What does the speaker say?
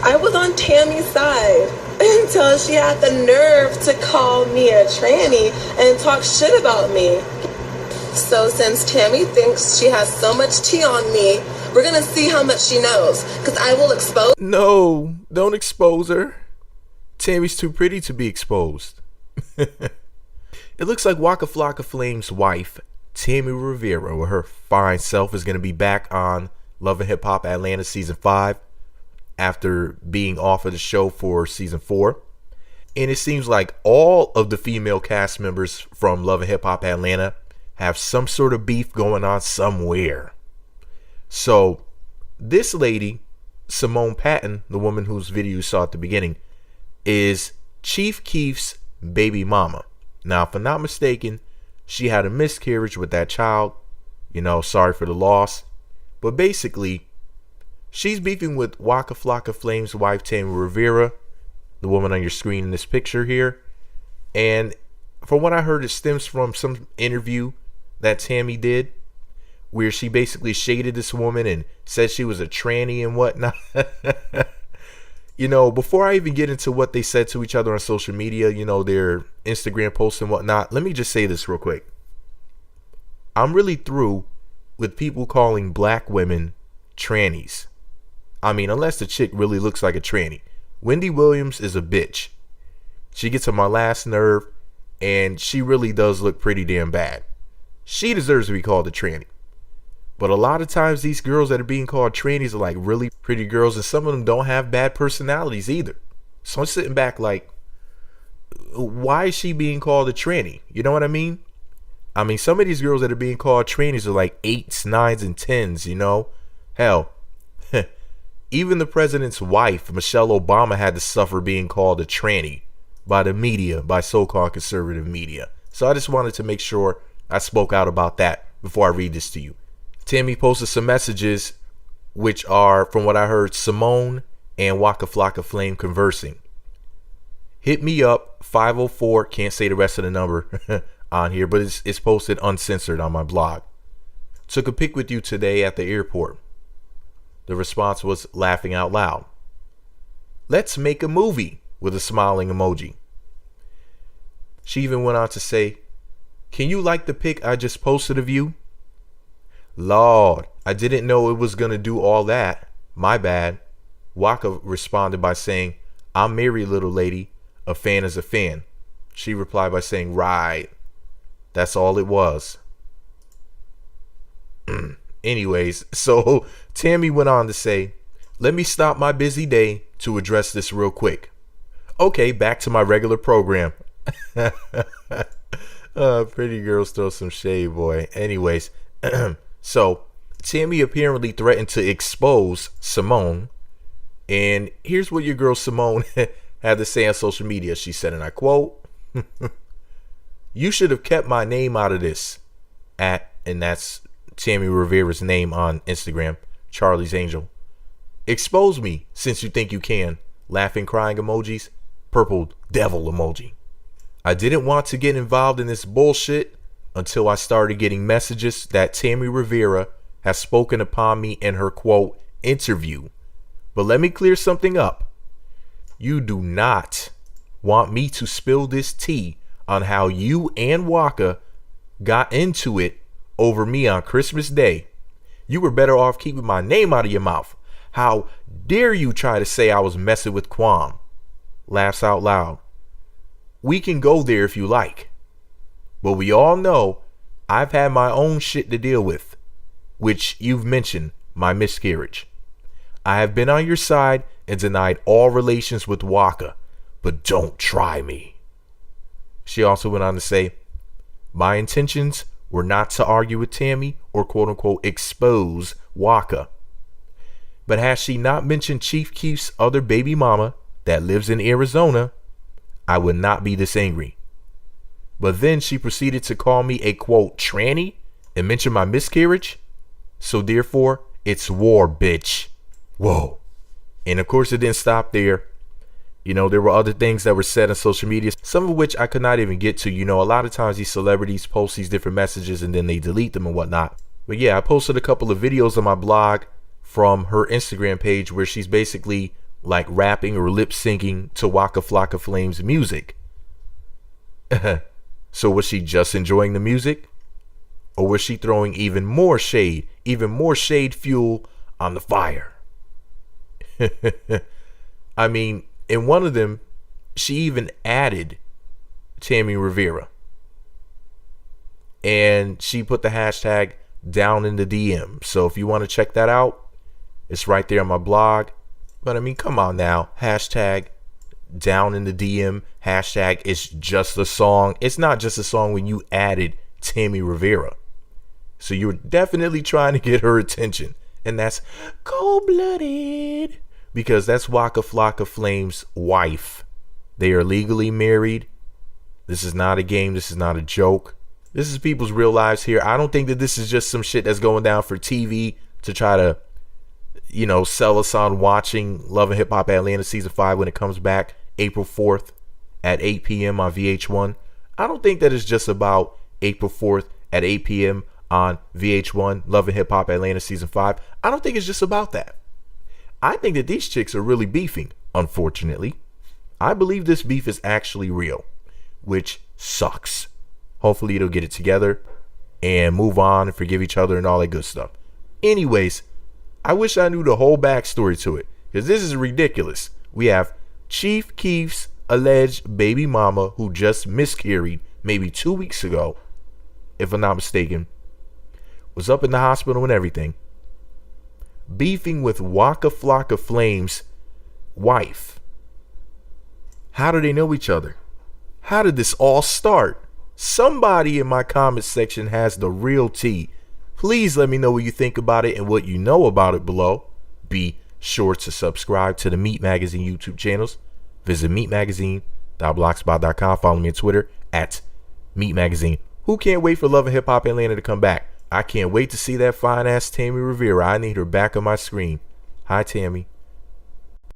I was on Tammy's side until she had the nerve to call me a tranny and talk shit about me. So since Tammy thinks she has so much tea on me, we're gonna see how much she knows, because I will expose... No, don't expose her. Tammy's too pretty to be exposed. It looks like Waka Flocka Flame's wife, Tammy Rivera, with her fine self, is going to be back on Love and Hip Hop Atlanta Season 5 after being off of the show for Season 4. And it seems like all of the female cast members from Love and Hip Hop Atlanta have some sort of beef going on somewhere. So this lady, SImone Patton, the woman whose video you saw at the beginning, is Chief Keef's baby mama. Now, if I'm not mistaken, she had a miscarriage with that child. You know, sorry for the loss. But basically, she's beefing with Waka Flocka Flame's wife, Tammy Rivera, the woman on your screen in this picture here. And from what I heard, it stems from some interview that Tammy did, where she basically shaded this woman and said she was a tranny and whatnot. You know, before I even get into what they said to each other on social media, you know, their Instagram posts and whatnot, let me just say this real quick. I'm really through with people calling black women trannies. I mean, unless the chick really looks like a tranny. Wendy Williams is a bitch. She gets on my last nerve, and she really does look pretty damn bad. She deserves to be called a tranny. But a lot of times these girls that are being called trannies are like really pretty girls, and some of them don't have bad personalities either. So I'm sitting back like, why is she being called a tranny? You know what I mean? I mean, some of these girls that are being called trannies are like 8s, 9s, and 10s, you know? Hell, even the president's wife, Michelle Obama, had to suffer being called a tranny by the media, by so-called conservative media. So I just wanted to make sure I spoke out about that before I read this to you. Tammy posted some messages, which are, from what I heard, SImone and Waka Flocka Flame conversing. Hit me up, 504, can't say the rest of the number on here, but it's posted uncensored on my blog. Took a pic with you today at the airport. The response was laughing out loud. Let's make a movie, with a smiling emoji. She even went on to say, can you like the pic I just posted of you? Lord, I didn't know it was going to do all that. My bad. Waka responded by saying, I'm married, little lady. A fan is a fan. She replied by saying, right. That's all it was. Anyways, so Tammy went on to say, let me stop my busy day to address this real quick. Okay, back to my regular program. Pretty girls throw some shade, boy. Anyways, so Tammy apparently threatened to expose SImone. And here's what your girl SImone had to say on social media. She said, and I quote, you should have kept my name out of this. And that's Tammy Rivera's name on Instagram, Charlie's Angel. Expose me since you think you can. Laughing, crying emojis, purple devil emoji. I didn't want to get involved in this bullshit until I started getting messages that Tammy Rivera has spoken upon me in her quote interview. But let me clear something up. You do not want me to spill this tea on how you and Waka got into it over me on Christmas Day. You were better off keeping my name out of your mouth. How dare you try to say I was messing with Quam? Laughs out loud. We can go there if you like. But we all know I've had my own shit to deal with, which you've mentioned, my miscarriage. I have been on your side and denied all relations with Waka, but don't try me. She also went on to say, my intentions were not to argue with Tammy or quote unquote expose Waka. But has she not mentioned Chief Keef's other baby mama that lives in Arizona, I would not be this angry. But then she proceeded to call me a quote tranny and mention my miscarriage. So therefore, it's war, bitch. Whoa. And of course, it didn't stop there. You know, there were other things that were said on social media, some of which I could not even get to. You know, a lot of times these celebrities post these different messages and then they delete them and whatnot. But yeah, I posted a couple of videos on my blog from her Instagram page where she's basically like rapping or lip syncing to Waka Flocka Flame's music. So was she just enjoying the music? Or was she throwing even more shade fuel on the fire? I mean, in one of them, she even added Tammy Rivera. And she put the hashtag down in the DM. So if you want to check that out, it's right there on my blog. But I mean, come on now. Hashtag down in the DM. Hashtag it's just a song. It's not just a song when you added Tammy Rivera. So you're definitely trying to get her attention. And that's cold-blooded. Because that's Waka Flocka Flame's wife. They are legally married. This is not a game. This is not a joke. This is people's real lives here. I don't think that this is just some shit that's going down for TV to try to, sell us on watching Love and Hip Hop Atlanta Season 5 when it comes back April 4th at 8 p.m. on VH1. I don't think that it's just about April 4th at 8 p.m. on VH1, Love and Hip Hop Atlanta Season 5. I don't think it's just about that. I think that these chicks are really beefing, unfortunately. I believe this beef is actually real, which sucks. Hopefully they'll get it together and move on and forgive each other and all that good stuff. Anyways, I wish I knew the whole backstory to it, because this is ridiculous. We have Chief Keef's alleged baby mama who just miscarried maybe 2 weeks ago, if I'm not mistaken, was up in the hospital and everything, beefing with Waka Flocka Flame's wife. How do they know each other? How did this all start? Somebody in my comment section has the real tea. Please let me know what you think about it and what you know about it below. Be sure to subscribe to the Meat Magazine YouTube channels. Visit meatmagazine.blogspot.com. Follow me on Twitter at Meat Magazine. Who can't wait for Love and Hip Hop Atlanta to come back? I can't wait to see that fine ass Tammy Rivera. I need her back on my screen. Hi, Tammy.